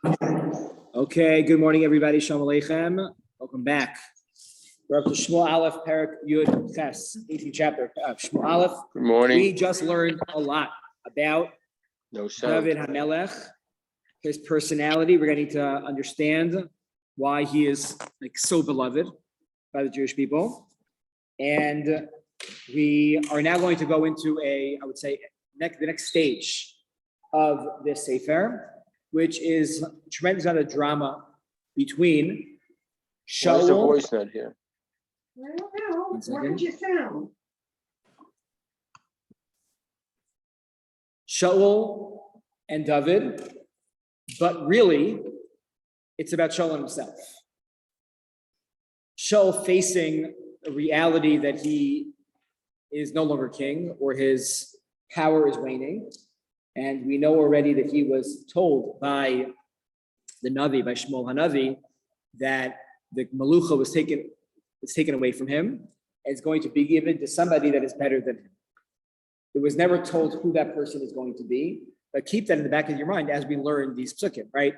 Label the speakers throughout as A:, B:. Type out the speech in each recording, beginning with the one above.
A: Okay, good morning, everybody. Shalom Aleichem. Welcome back. We're up to Shmuel Aleph, Perek Yud Ches, 18th chapter. Shmuel Aleph.
B: Good morning.
A: We just learned a lot about David HaMelech, his personality. We're going to understand why he is like so beloved by the Jewish people. And we are now going to go into the next stage of this Sefer, which is a tremendous amount of drama between Shaul.
B: Why is the voice not here?
C: I don't know. What did you sound?
A: Shaul and David, but really, it's about Shaul himself. Shaul facing a reality that he is no longer king, or his power is waning. And we know already that he was told by the Navi, by Shmuel HaNavi, that the Malucha was taken away from him and is going to be given to somebody that is better than him. It was never told who that person is going to be, but keep that in the back of your mind as we learn these psukim, right?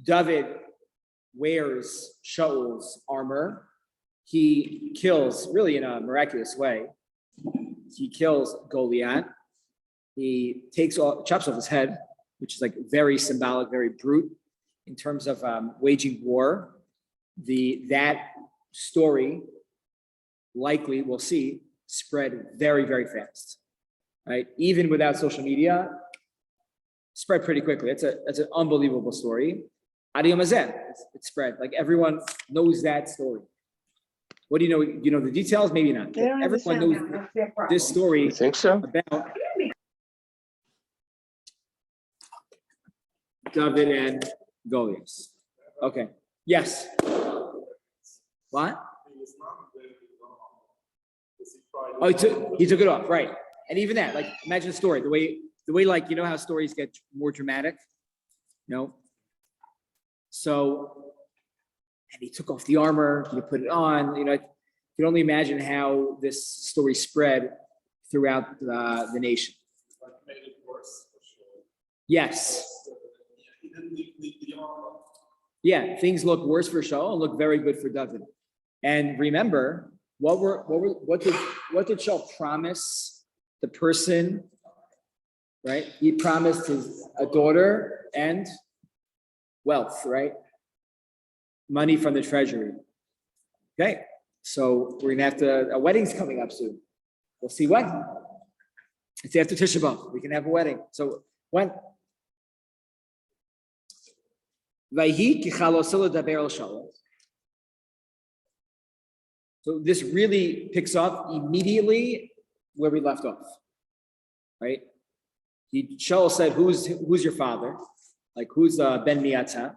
A: David wears Shaul's armor. He kills, really in a miraculous way, he kills Goliath. He chops off his head, which is like very symbolic, very brute in terms of waging war. That story likely, we'll see, spread very, very fast, right? Even without social media, spread pretty quickly. It's an unbelievable story. Adiyom Hazeh, it spread. Like everyone knows that story. What do you know? You know the details? Maybe not. Everyone knows this story.
B: You think so?
A: About David and Goliath. Okay. Yes. What? Oh, he took it off, right? And even that, like, imagine the story, the way, like, you know how stories get more dramatic, So, and he took off the armor, he put it on. You can only imagine how this story spread throughout the nation.
D: Made it worse, for sure.
A: Yes.
D: He didn't leave the armor.
A: Yeah, things look worse for Shaul and look very good for David. And remember, what did Shaul promise the person? Right? He promised a daughter and wealth, right? Money from the treasury. Okay, so we're gonna have a wedding's coming up soon. We'll see when. It's after Tisha B'Av. We can have a wedding. So when? So this really picks up immediately where we left off, right? Shaul said, "Who's your father? Like who's Ben Miata?"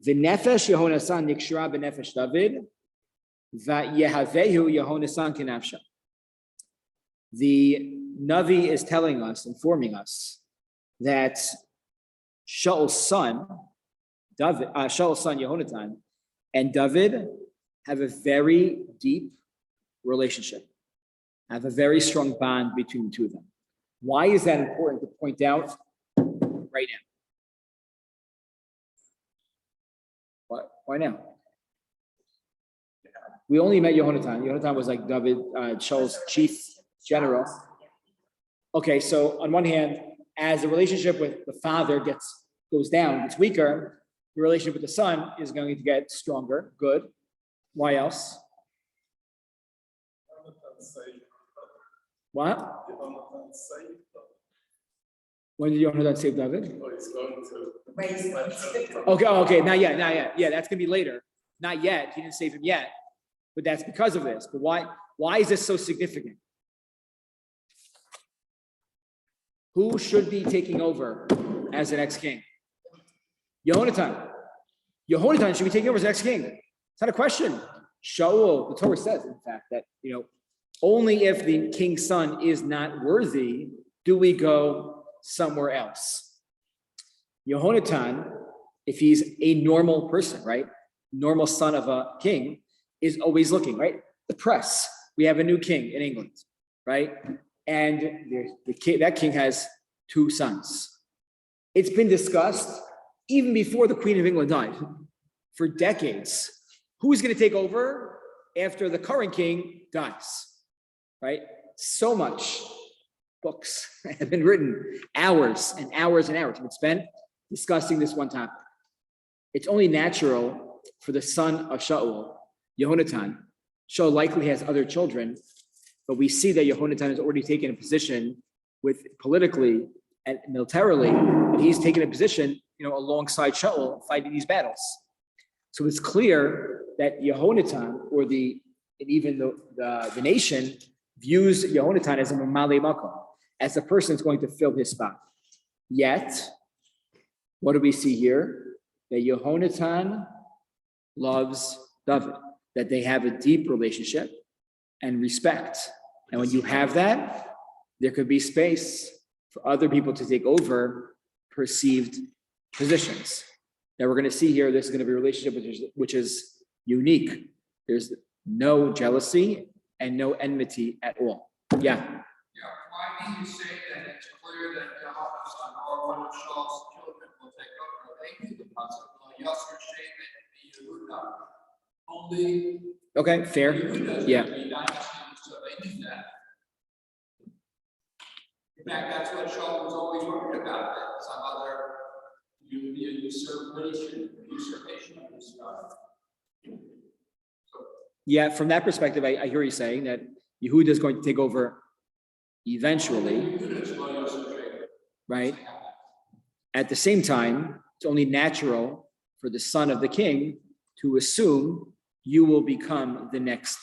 A: V'nefesh Yehonasan nikshra b'nefesh David, v'yehavehu Yehonasan kenafsha. The Navi is informing us that Shaul's son Yehonatan and David have a very deep relationship, have a very strong bond between the two of them. Why is that important to point out right now? Why now? We only met Yehonatan. Yehonatan was like David, Shaul's chief general. Okay, so on one hand, as the relationship with the father goes down, gets weaker, the relationship with the son is going to get stronger. Good. Why else? What? When did Yehonatan save David? Okay, not yet. Yeah, that's gonna be later. Not yet. He didn't save him yet, but that's because of this. But why is this so significant? Who should be taking over as the next king? Yehonatan. Yehonatan should be taking over as the next king. It's not a question. Shaul, the Torah says, in fact, that only if the king's son is not worthy do we go somewhere else. Yehonatan, if he's a normal person, right? Normal son of a king, is always looking, right? The press. We have a new king in England, right? And that king has two sons. It's been discussed even before the Queen of England died, for decades. Who's going to take over after the current king dies? Right? So much books have been written, hours and hours and hours have been spent discussing this one topic. It's only natural for the son of Shaul, Yehonatan. Shaul likely has other children, but we see that Yehonatan has already taken a position with politically and militarily, and he's taken a position, alongside Shaul fighting these battles. So it's clear that Yehonatan, or even the nation, views Yehonatan as a mamale makom, as the person that's going to fill his spot. Yet, what do we see here? That Yehonatan loves David, that they have a deep relationship and respect. And when you have that, there could be space for other people to take over perceived positions. Now we're going to see here, this is going to be a relationship which is unique. There's no jealousy and no enmity at all. Yeah.
E: Yeah, why do you say that it's clear that Yehonatan or one of Shaul's children will take over? They do the possible Yasser Shane and Yehuda. Only
A: Okay, fair.
E: Yehuda
A: Yeah.
E: be dynasty, so they do that. In fact, that's what Shaul was always worried about, that some other usurpation of his stuff.
A: Yeah, from that perspective, I hear you saying that Yehuda is going to take over eventually, right? At the same time, it's only natural for the son of the king to assume you will become the next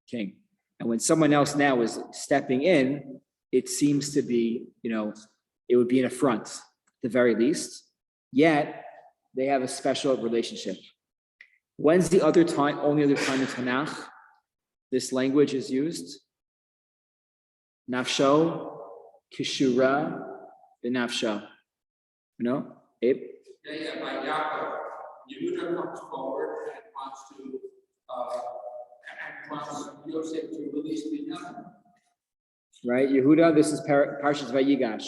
A: king. And when someone else now is stepping in, it seems to be, it would be an affront at the very least. Yet they have a special relationship. When's the other time, only other time in Tanakh this language is used? Nafsho, Kishura, Benafsho. Abe?
E: Yeah, by Yaakov, Yehuda comes forward and wants Yosef to release Binyamin.
A: Right, Yehuda, this is Parshas Vayigash,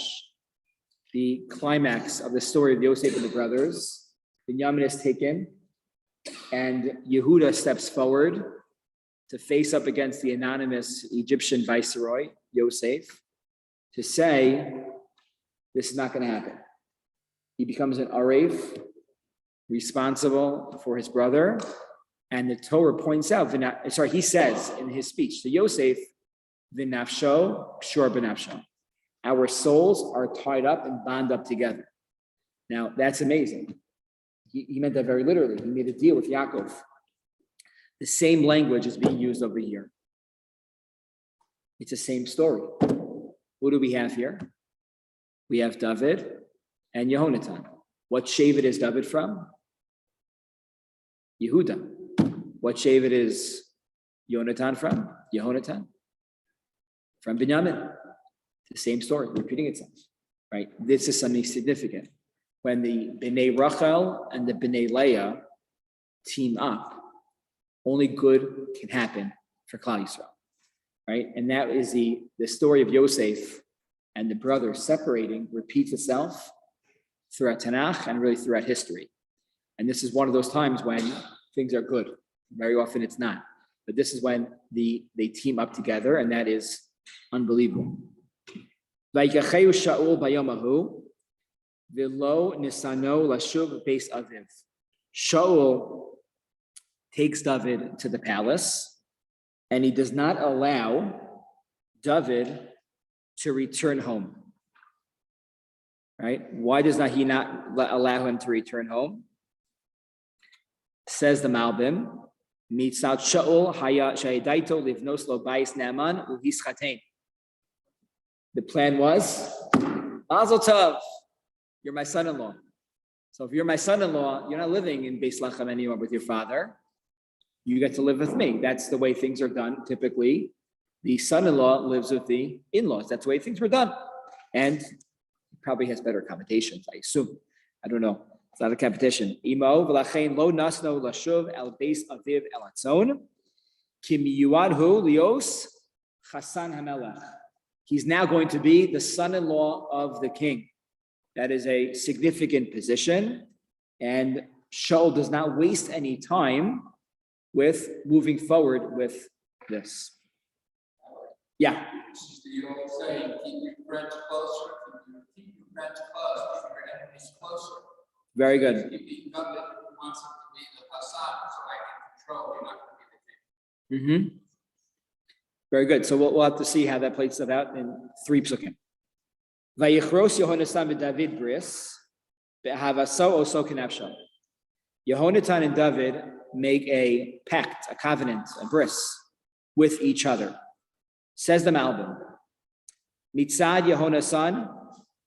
A: the climax of the story of Yosef and the brothers. Binyamin is taken, and Yehuda steps forward to face up against the anonymous Egyptian viceroy, Yosef, to say, this is not going to happen. He becomes an Aref, responsible for his brother, and the Torah points out, he says in his speech to Yosef, V'nafsho, Shur b'nafsho. Our souls are tied up and bound up together. Now, that's amazing. He meant that very literally. He made a deal with Yaakov. The same language is being used over here. It's the same story. Who do we have here? We have David and Yehonatan. What Shevet is David from? Yehuda. What Shevet is Yonatan from? Yehonatan. From Binyamin. The same story, repeating itself, right? This is something significant. When the Bnei Rachel and the Bnei Leah team up, only good can happen for Klal Yisrael, right? And that is the story of Yosef and the brothers separating repeats itself throughout Tanakh and really throughout history. And this is one of those times when things are good. Very often it's not. But this is when they team up together, and that is unbelievable. Vayikacheu Shaul bayomahu v'lo nisano lashuv beis aviv. Shaul takes David to the palace, and he does not allow David to return home. Right? Why does he not allow him to return home? Says the Malbim, Mitzat Shaul haya shayidaito livnos lo bais naaman uhischatein. The plan was, Mazel Tov, you're my son-in-law. So if you're my son-in-law, you're not living in Beis Lechem anymore with your father. You get to live with me. That's the way things are done. Typically, the son-in-law lives with the in-laws. That's the way things were done. And probably has better accommodations, I assume. I don't know. It's not a competition. Imo v'lachein lo nasno lashuv el beis aviv el atzon ki miyuadhu lios chasan hamelech. He's now going to be the son-in-law of the king. That is a significant position. And Shaul does not waste any time with moving forward with this. Yeah.
E: You always say, keep your friends closer, keep your friends close, keep your enemies closer.
A: Very good.
E: If you got it, wants it to be the Hassan, so I can control, you're not going to be the king.
A: Very good. So we'll have to see how that plays out in 3 psukim. Vayichros Yehonasan v'David bris be'havaso oso kenafsho. Yehonatan and David make a pact, a covenant, a bris with each other. Says the Malbim. Mitzad Yehonasan,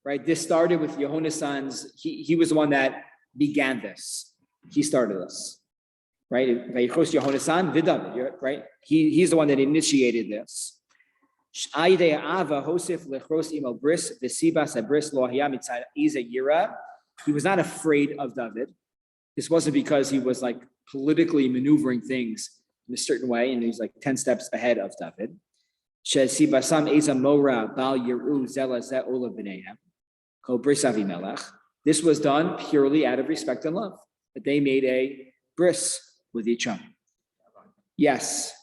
A: right? This started with Yehonasan's, he was the one that began this. He started this, right? Vayichros Yehonasan v'David, right? He's the one that initiated this. He was not afraid of David. This wasn't because he was like politically maneuvering things in a certain way, and he's like 10 steps ahead of David. This was done purely out of respect and love, that they made a bris with each other. Yes.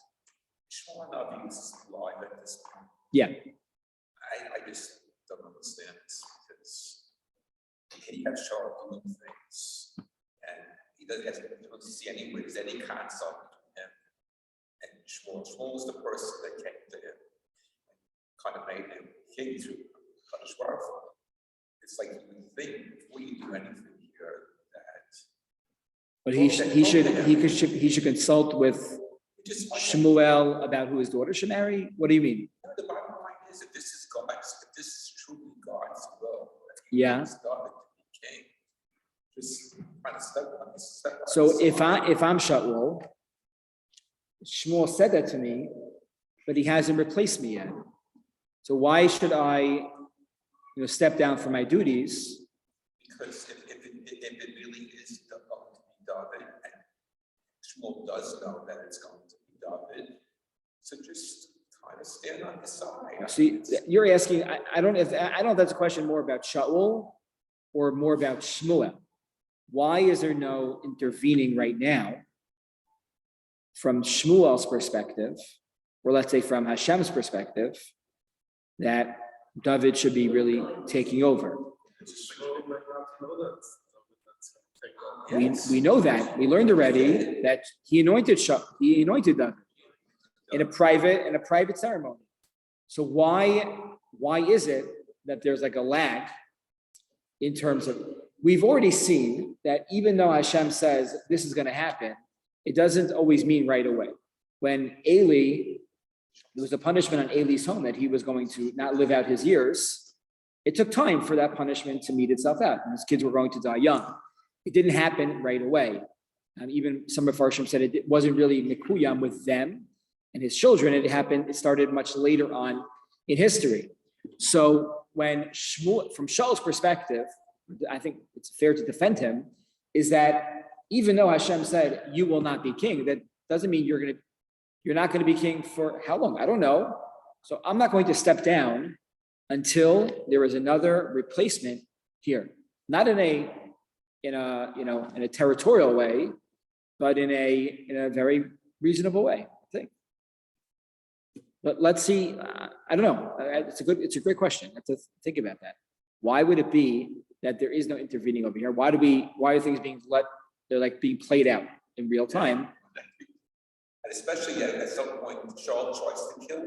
A: Yeah.
F: I just don't understand this because he has Shaul doing things and he doesn't see any concept in him. And Shmuel was the person that came to him and kind of made him king through Kadosh Baruch Hu. It's like you would think before you do anything here that.
A: But he should consult with Shmuel about who his daughter should marry. What do you mean?
F: The bottom line is that this is God's, if this is truly God's will.
A: Yeah.
F: God to be king. Just kind of step.
A: So if I'm Shaul, Shmuel said that to me, but he hasn't replaced me yet. So why should I, step down from my duties?
F: Because if it really is going to be David, and Shmuel does know that it's going to be David, so just kind of stand on his side.
A: See, you're asking. I don't know if that's a question more about Shaul or more about Shmuel. Why is there no intervening right now from Shmuel's perspective, or let's say from Hashem's perspective, that David should be really taking over? We know that. We learned already that he anointed David in a private ceremony. So why is it that there's like a lag in terms of, we've already seen that even though Hashem says this is going to happen, it doesn't always mean right away. When there was a punishment on Eli's home that he was going to not live out his years, it took time for that punishment to meet itself out. And his kids were going to die young. It didn't happen right away. Even some of Farshim said it wasn't really Mikuyam with them and his children. It started much later on in history. So when Shmuel, from Shaul's perspective, I think it's fair to defend him, is that even though Hashem said, you will not be king, that doesn't mean you're not going to be king for how long? I don't know. So I'm not going to step down until there is another replacement here. Not in a territorial way, but in a very reasonable way, I think. But let's see. I don't know. It's a great question. I have to think about that. Why would it be that there is no intervening over here? Why are things being they're like being played out in real time?
F: And especially at some point, Shaul tries to kill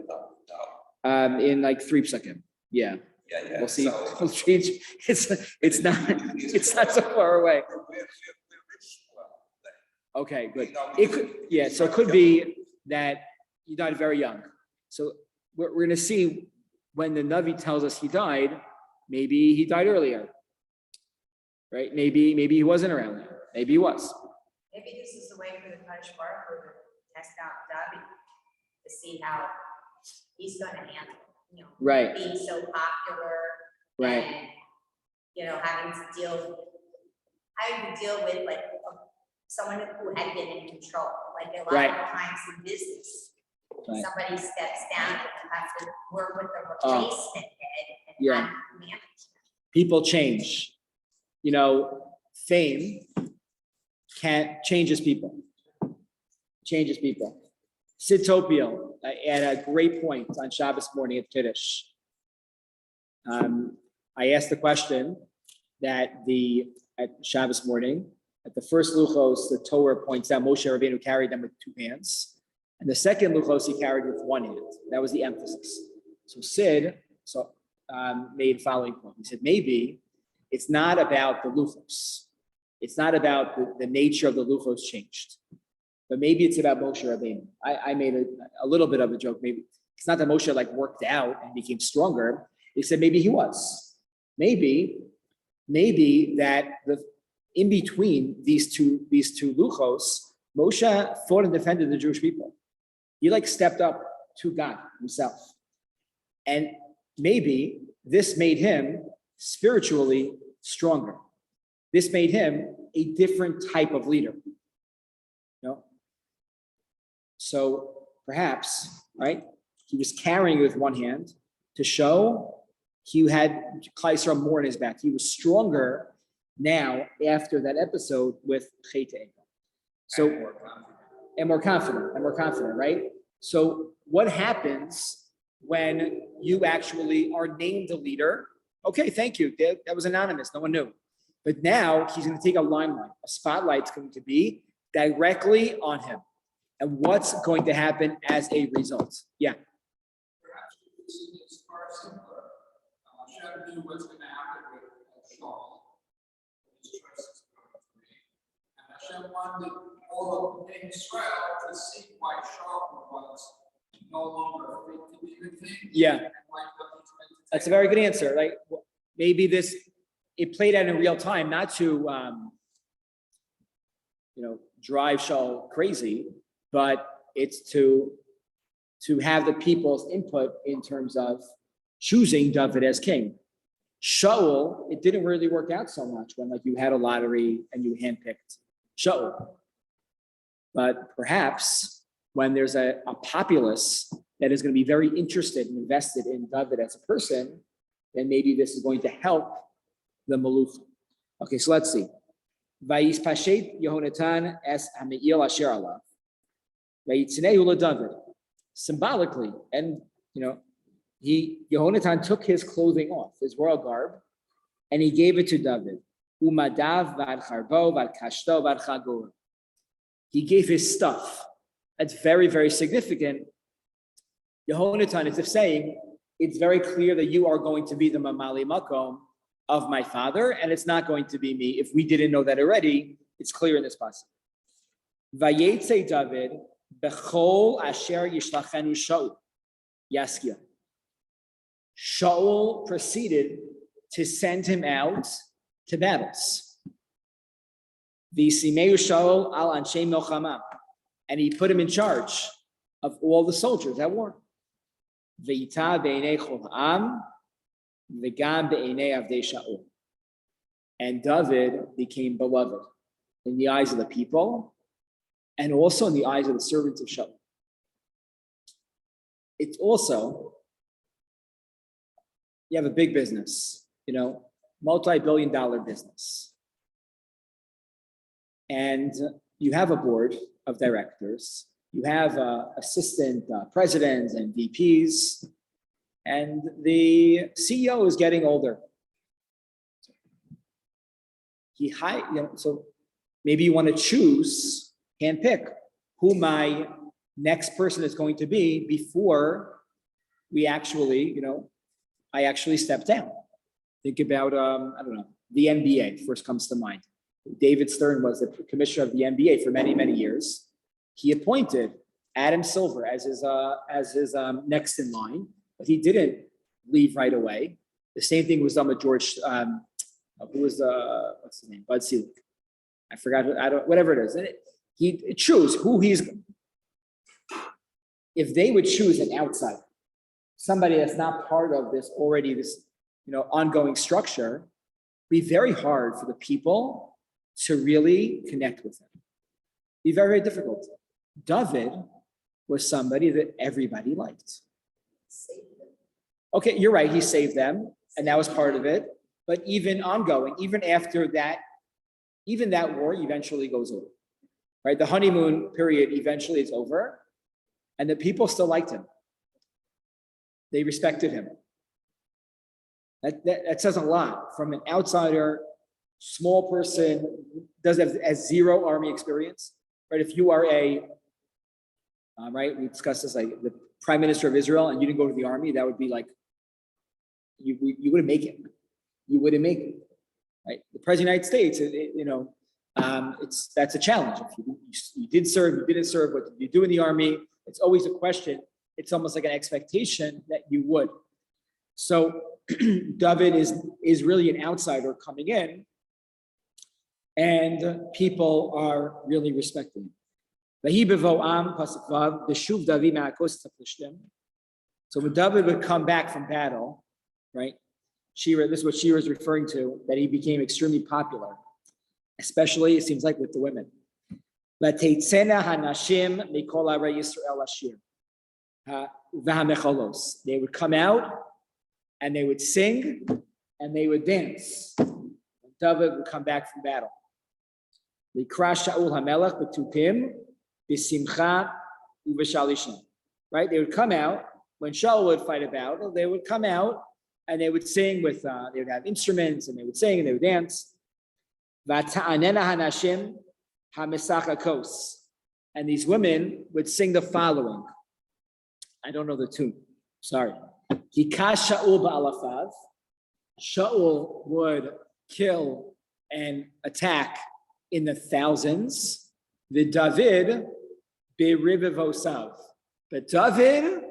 F: them.
A: In like 3 seconds. Yeah.
F: Yeah.
A: We'll see. We'll change. It's not so far away. Okay, good. It could, yeah. So it could be that he died very young. So we're going to see when the Navi tells us he died. Maybe he died earlier, right? Maybe he wasn't around there. Maybe he was.
G: Maybe this is the way for the Kadosh Baruch Hu to test out David to see how he's going to handle,
A: Right.
G: being so popular,
A: Right.
G: and having to deal with like someone who had been in control. Like a lot
A: Right.
G: of times in business,
A: Right.
G: somebody steps down and you have to work with the replacement head and
A: Yeah.
G: not manage.
A: People change. Fame changes people. Sid Topiel had a great point on Shabbos morning at Kiddush. I asked the question that at Shabbos morning, at the first Luchos, the Torah points out Moshe Rabbeinu carried them with 2 hands. And the second Luchos, he carried with 1 hand. That was the emphasis. So Sid made the following point. He said, maybe it's not about the Luchos. It's not about the nature of the Luchos changed. But maybe it's about Moshe Rabbeinu. I made a little bit of a joke. Maybe it's not that Moshe worked out and became stronger. He said maybe he was. Maybe that in between these two luchos, Moshe fought and defended the Jewish people. He stepped up to God himself. And maybe this made him spiritually stronger. This made him a different type of leader. So perhaps, right, he was carrying it with 1 hand to show he had Klal Yisrael more in his back. He was stronger now after that episode with Chet Egel. So, and more confident, right? So what happens when you actually are named a leader? Okay, thank you. That was anonymous. No one knew. But now he's going to take a limelight. A spotlight's going to be directly on him. And what's going to happen as a result? Yeah.
E: Perhaps this is far simpler. Hashem knew what's going to happen with Shaul. His choice is going to be. And Hashem wanted all of Israel to see why Shaul was no longer fit to be the king.
A: Yeah. That's a very good answer. Maybe it played out in real time, not to drive Shaul crazy, but it's to have the people's input in terms of choosing David as king. Shaul, it didn't really work out so much when you had a lottery and you handpicked Shaul. But perhaps when there's a populace that is going to be very interested and invested in David as a person, then maybe this is going to help the Maluch. Okay, so let's see. Vayis Pashet Yehonatan es Ha'me'il Asher Alav. David. Symbolically, and Yehonatan took his clothing off, his royal garb, and he gave it to David. Umadav vad charbo vad kashto vad chagor. He gave his stuff. That's very, very significant. Yehonatan is saying, it's very clear that you are going to be the mamali makom of my father, and it's not going to be me. If we didn't know that already, it's clear in this passage. Vayetze David bechol asher yishlachenu Shaul yaskia. Shaul proceeded to send him out to battles. V'simeu Shaul al anshe milchama, and he put him in charge of all the soldiers at war. V'yita be'enei chol ha'am v'gam be'enei avdei Shaul. And David became beloved in the eyes of the people and also in the eyes of the servants of Shaul. It's also, you have a big business, multi-billion-dollar business. And you have a board of directors. You have assistant presidents and VPs. And the CEO is getting older. So maybe you want to choose, handpick who my next person is going to be before we actually, I actually step down. Think about, the NBA first comes to mind. David Stern was the commissioner of the NBA for many, many years. He appointed Adam Silver as his next in line, but he didn't leave right away. The same thing was done with George, who was what's his name? Bud Selig. I forgot. Whatever it is. And he chose who he's. If they would choose an outsider, somebody that's not part of this ongoing structure, be very hard for the people to really connect with him. Be very, very difficult. David was somebody that everybody liked. Okay, you're right. He saved them, and that was part of it. But even ongoing, even after that, even that war eventually goes over, right? The honeymoon period eventually is over, and the people still liked him. They respected him. That says a lot from an outsider, small person, does have zero army experience, right? If you are right, we discussed this, like the prime minister of Israel, and you didn't go to the army, that would be like, you wouldn't make it. You wouldn't make it, right? The president of the United States, that's a challenge. If you did serve, you didn't serve, what did you do in the army? It's always a question. It's almost like an expectation that you would. So David is really an outsider coming in, and people are really respecting him. So when David would come back from battle, right? Shiur, this is what Shiur is referring to, that he became extremely popular, especially, it seems like, with the women. They would come out and they would sing and they would dance. David would come back from battle. Right? They would come out when Shaul would fight a battle. They would come out and they would sing with. They would have instruments and they would sing and they would dance. And these women would sing the following. I don't know the tune. Sorry. Shaul would kill and attack in the thousands. The David berivivosav. But David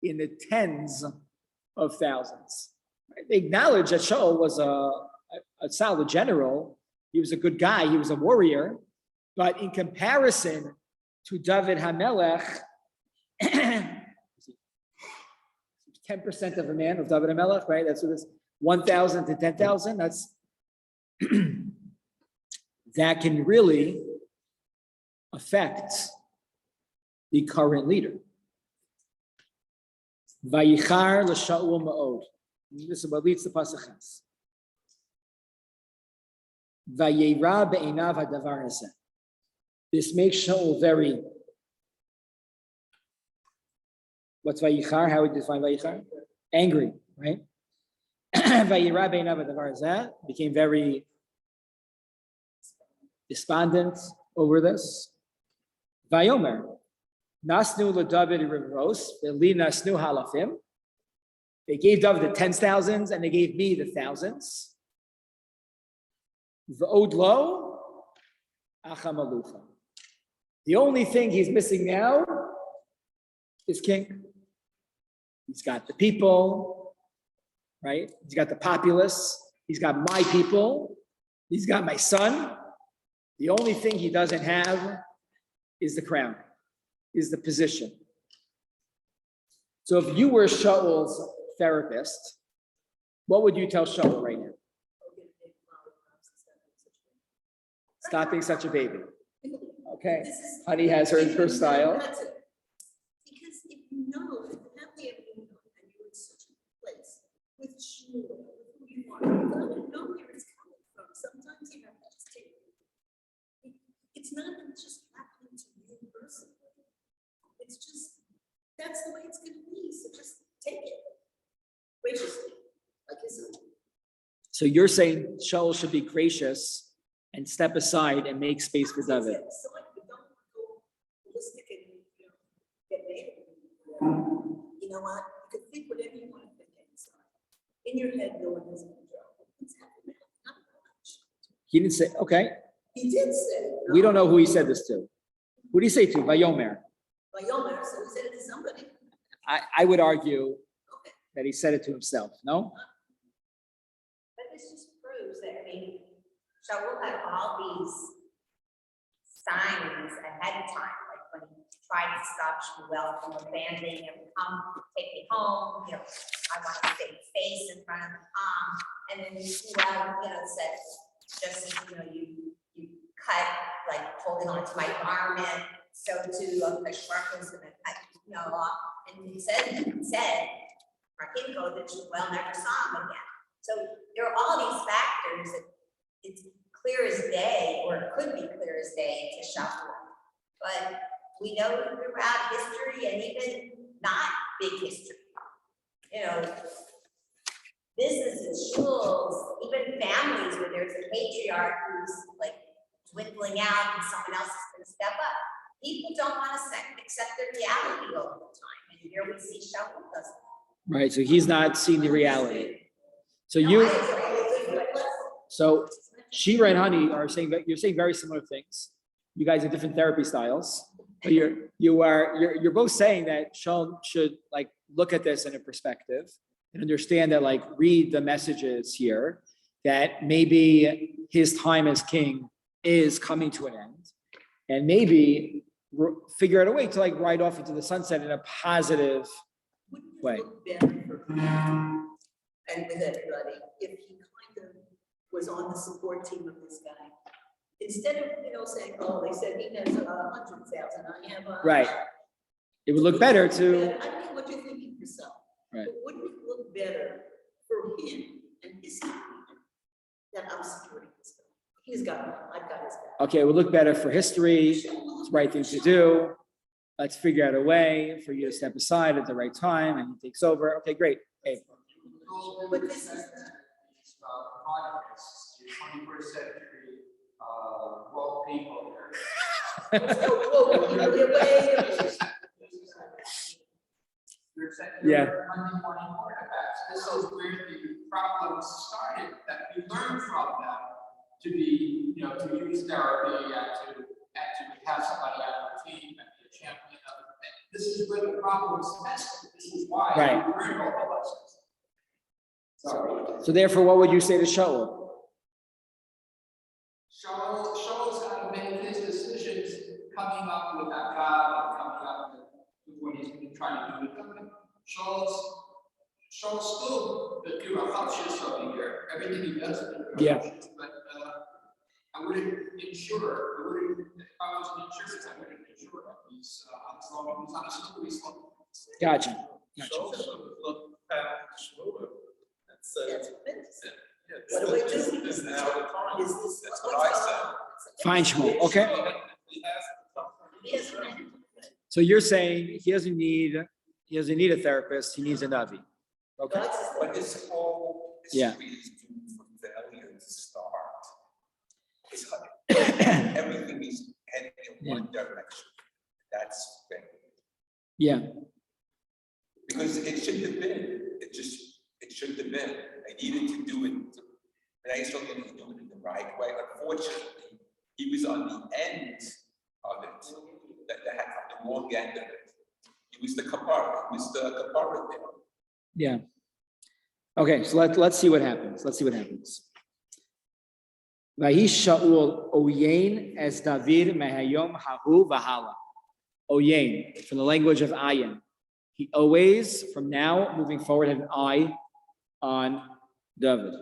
A: in the tens of thousands. They acknowledge that Shaul was a solid general. He was a good guy. He was a warrior. But in comparison to David HaMelech, 10% of a man of David HaMelech, right? That's what it's 1,000 to 10,000. That's that can really affect the current leader. Vayichar l'Shaul ma'od. This is what leads to Pasachas. Vayera be'einav hadavar hazeh. This makes Shaul very. What's Vayichar? How would you define Vayichar? Angry, right? Vayera be'einav hadavar hazeh. Became very despondent over this. Vayomer. Nasnu LeDavid Rivros, Li Nasnu Halafim. They gave David the 10,000s and they gave me the thousands. V'od lo achamalucha. The only thing he's missing now is king. He's got the people, right? He's got the populace. He's got my people. He's got my son. The only thing he doesn't have is the crown. Is the position. So if you were Shaul's therapist, what would you tell Shaul right now? Stop being such a baby. Okay. Honey has her style.
H: Because if you know, if the family of you know that you're in such a place with Shiur, with who you are, you gotta know where it's coming from. Sometimes you have to just take it. It's not just happening to you personally. It's just, that's the way it's going to be. So just take it graciously, like his son.
A: So you're saying Shaul should be gracious and step aside and make space for David.
H: So like, you don't go holistic and get mad. You know what? You can think whatever you want to think inside. In your head, no one has control. It's happening. Not much.
A: He didn't say, okay.
H: He did say.
A: We don't know who he said this to. Who did he say to? Vayomer.
H: Vayomer, so he said it to somebody.
A: I would argue
H: Okay.
A: that he said it to himself. No?
G: But this just proves that, Shaul had all these signs ahead of time, like when he tried to stop Shmuel from abandoning him, come take me home, I want to save face in front of the and then Shmuel, said, just as, you cut, like holding on to my garment, so too, the shark was gonna cut, off, and he said, Markowitz that Shmuel never saw him again. So there are all these factors that it's clear as day, or it could be clear as day to Shaul. But we know throughout history and even not big history, you know, businesses, schools, even families where there's a patriarch who's like dwindling out and someone else is going to step up. People don't want to accept their reality all the time. And here we see Shaul does that.
A: Right, so he's not seeing the reality. So
G: No,
A: you,
G: I agree.
A: so Shiur and Honey are saying that you're saying very similar things. You guys have different therapy styles, but you're both saying that Shaul should like look at this in a perspective and understand that, like, read the messages here, that maybe his time as king is coming to an end, and maybe figure out a way to like ride off into the sunset in a positive way.
H: Look better for him and with everybody if he kind of was on the support team of this guy. Instead of, saying, oh, they said he has 100,000, I have a.
A: Right. It would look better to,
H: I don't know what you're thinking yourself.
A: Right.
H: But wouldn't it look better for him and his family that I'm supporting this guy? He's got me, I've got his back.
A: okay, it would look better for history, it's the right thing to do. Let's figure out a way for you to step aside at the right time and he takes over. Okay, great. Hey,
H: But this is
E: Markowitz, 21st century, woke people.
A: Yeah.
E: Monday morning quarterbacks. This is where the problems started, that we learned from them to be, to use therapy and to have somebody on our team and be a champion of it. This is where the problem was tested. This is why we
A: Right.
E: learned all the lessons.
A: so therefore, what would you say to Shaul?
E: Shaul's got to make his decisions coming up with that God and coming up with what he's been trying to do with them. Shaul's still the Kirachachius over here. Everything he does is
A: Yeah.
E: but I wouldn't insure. If I was an insurance, I wouldn't insure that he's on a slippery slope.
A: Gotcha.
D: Shaul should look at Shmuel and say,
H: That's
D: yeah,
H: what do I do?
D: this is now the time.
H: Is this?
F: That's what I said.
A: Fine, Shmuel. Okay.
D: He has the time.
A: So you're saying he doesn't need a therapist, he needs a Navi. Okay.
F: But this whole
A: Yeah.
F: history is doomed for failure to start. It's like everything is heading in one direction. That's failure.
A: Yeah.
F: Because it shouldn't have been. It shouldn't have been. I needed to do it. And I still didn't do it in the right way. Unfortunately, he was on the end of it. That had the wrong end of it. He was the kapara. He was the kapara there.
A: Yeah. Okay, so let's see what happens. Vayish Shaul oyein es David mehayom hahu v'hala. Oyein, from the language of ayin. He always, from now moving forward, had an eye on David.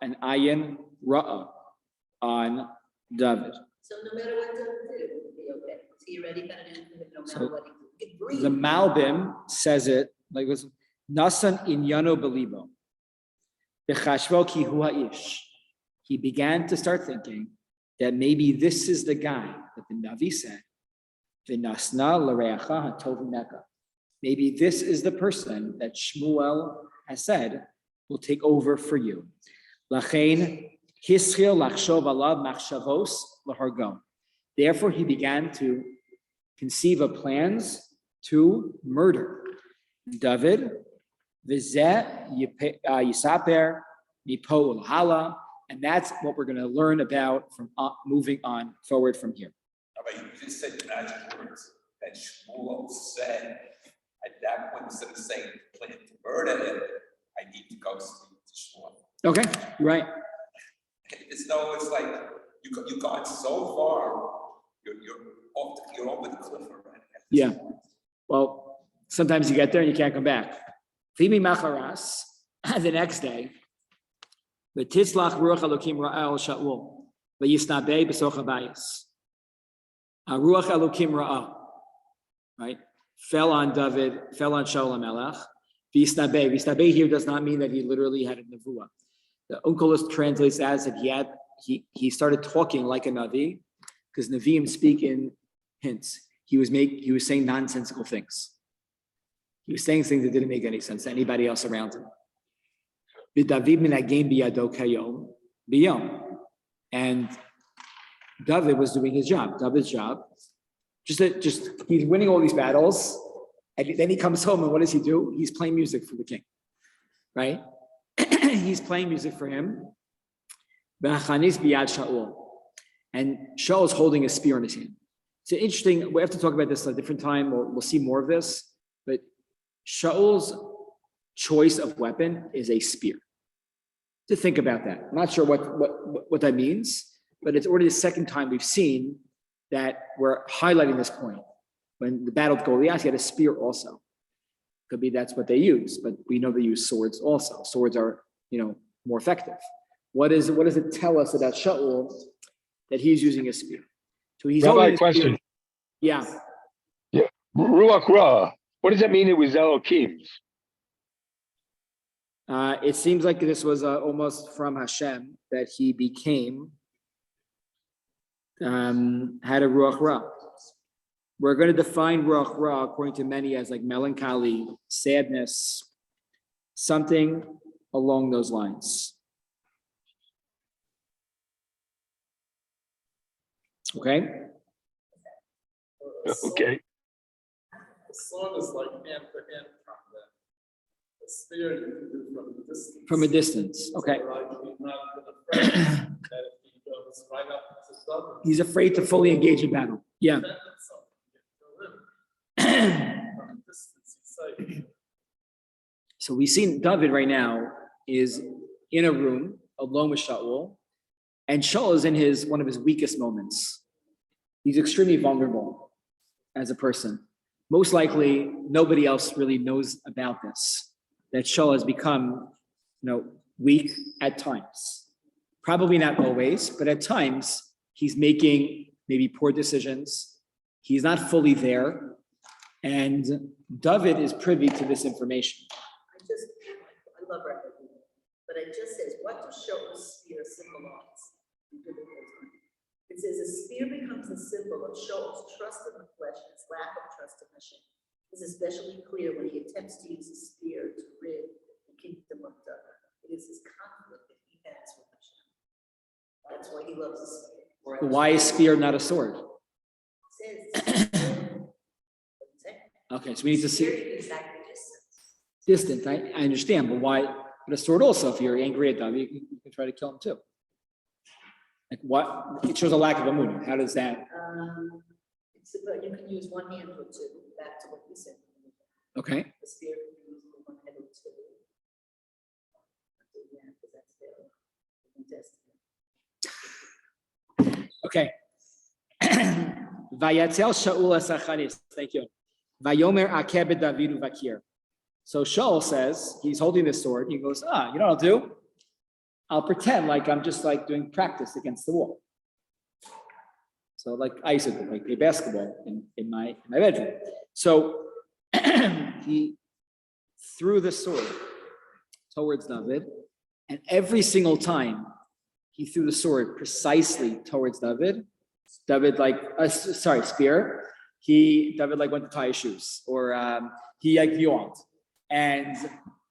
A: An ayin ra'ah on David.
H: So no matter what David did, it would be okay. So you already got an answer, no
A: So
H: matter what he did.
A: The Malbim says it like this: Nasan inyano belibo. Bechashvo ki hu ha'ish. He began to start thinking that maybe this is the guy that the Navi said, V'nasna l'reacha hatov meka. Maybe this is the person that Shmuel has said will take over for you. Lachein hischil lachshov alav machshavos lahargom. Therefore, he began to conceive of plans to murder David. V'zeh yisaper mipo l'hala. And that's what we're going to learn about from moving on forward from here.
F: But you just said the magic words that Shmuel said. At that point, instead of saying plan to murder him, I need to go speak to Shmuel.
A: Okay, you're right.
F: It's like you've gone so far, you're over the cliff already.
A: Yeah. Well, sometimes you get there and you can't come back. Fimi macharas, the next day, v'titzlach ruach Elokim ra'ah Shaul v'yisnabei b'soch habayis. Ruach Elokim ra'ah, right? Fell on David, fell on Shaul HaMelech. V'yisnabei here does not mean that he literally had a nevuah. The Onkelos translates as that he started talking like a Navi, because Naviim speak in hints. He was saying nonsensical things. He was saying things that didn't make any sense to anybody else around him. And David was doing his job. David's job, just he's winning all these battles, and then he comes home, and what does he do? He's playing music for the king, right? He's playing music for him. And Shaul is holding a spear in his hand. It's interesting. We have to talk about this at a different time, or we'll see more of this. But Shaul's choice of weapon is a spear. To think about that. I'm not sure what that means, but it's already the second time we've seen that we're highlighting this point. When the battle of Goliath, he had a spear also. Could be that's what they use, but we know they use swords also. Swords are, more effective. What does it tell us about Shaul that he's using a spear? So he's
I: Rabbi, question.
A: Yeah.
I: Yeah. Ruach Ra. What does that mean? It was Elohim's.
A: It seems like this was almost from Hashem that he became, had a Ruach Ra. We're going to define Ruach Ra according to many as like melancholy, sadness, something along those lines. Okay?
I: Okay.
D: The sword is like hand to hand combat. The spear you can do from a distance.
A: From a distance. Okay.
D: So, like, he's not afraid that if he goes right up to Dublin,
A: He's afraid to fully engage in battle. Yeah.
D: defend himself, he can kill him. From a distance, he's safe.
A: So we've seen David right now is in a room alone with Shaul, and Shaul is in one of his weakest moments. He's extremely vulnerable as a person. Most likely, nobody else really knows about this, that Shaul has become, weak at times. Probably not always, but at times he's making maybe poor decisions. He's not fully there, and David is privy to this information.
H: I love Rabbi, but it just says, what does Shaul's spear symbolize? It says a spear becomes a symbol of Shaul's trust in the flesh and his lack of trust in Hashem. This is especially clear when he attempts to use a spear to rid the kingdom of David. It is his conflict that he has with Hashem. That's why he loves a spear.
A: Why is spear not a sword?
H: It says,
A: Okay, so we need to see
G: Exactly.
A: distant. I understand, but why? But a sword also, if you're angry at David, you can try to kill him too. Like what? It shows a lack of emunah. How does that?
H: It's about, you can use one hand or two, back to what you said.
A: Okay.
H: The spear can be used with one hand or two. Yeah, because that's their Testament.
A: Okay. Vayatzel Shaul Asachanis. Thank you. Vayomer Akeb David Vakir. So Shaul says, he's holding this sword. He goes, you know what I'll do? I'll pretend like I'm just like doing practice against the wall. So like I used to do, like play basketball in my bedroom. So he threw the sword towards David, and every single time he threw the sword precisely towards David, spear. David like went to tie his shoes, or he like yawned, and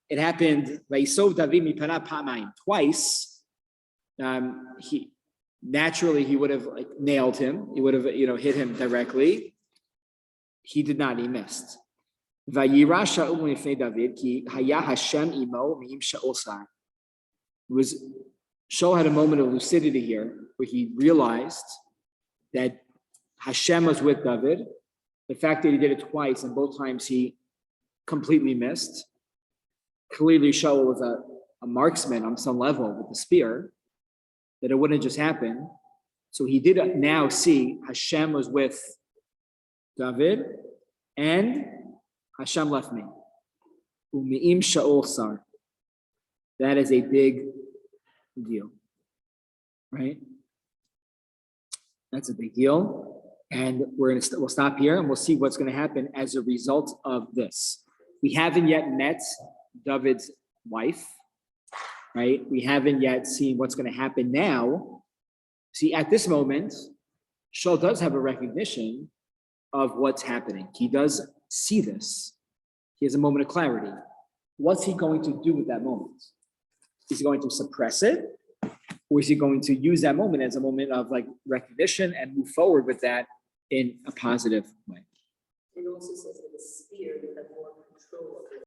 A: it happened. Twice. He naturally he would have like nailed him. He would have hit him directly. He did not. He missed. Shaul had a moment of lucidity here, where he realized that Hashem was with David. The fact that he did it twice, and both times he completely missed. Clearly, Shaul was a marksman on some level with the spear, that it wouldn't just happen. So he did now see Hashem was with David, and Hashem left me. U'me'im Shaul sar. That is a big deal, right? That's a big deal. And we'll stop here, and we'll see what's going to happen as a result of this. We haven't yet met David's wife, right? We haven't yet seen what's going to happen now See, at this moment, Shaul does have a recognition of what's happening. He does see this. He has a moment of clarity. What's he going to do with that moment? Is he going to suppress it? Or is he going to use that moment as a moment of like recognition and move forward with that in a positive way?
H: It also says that the spear, that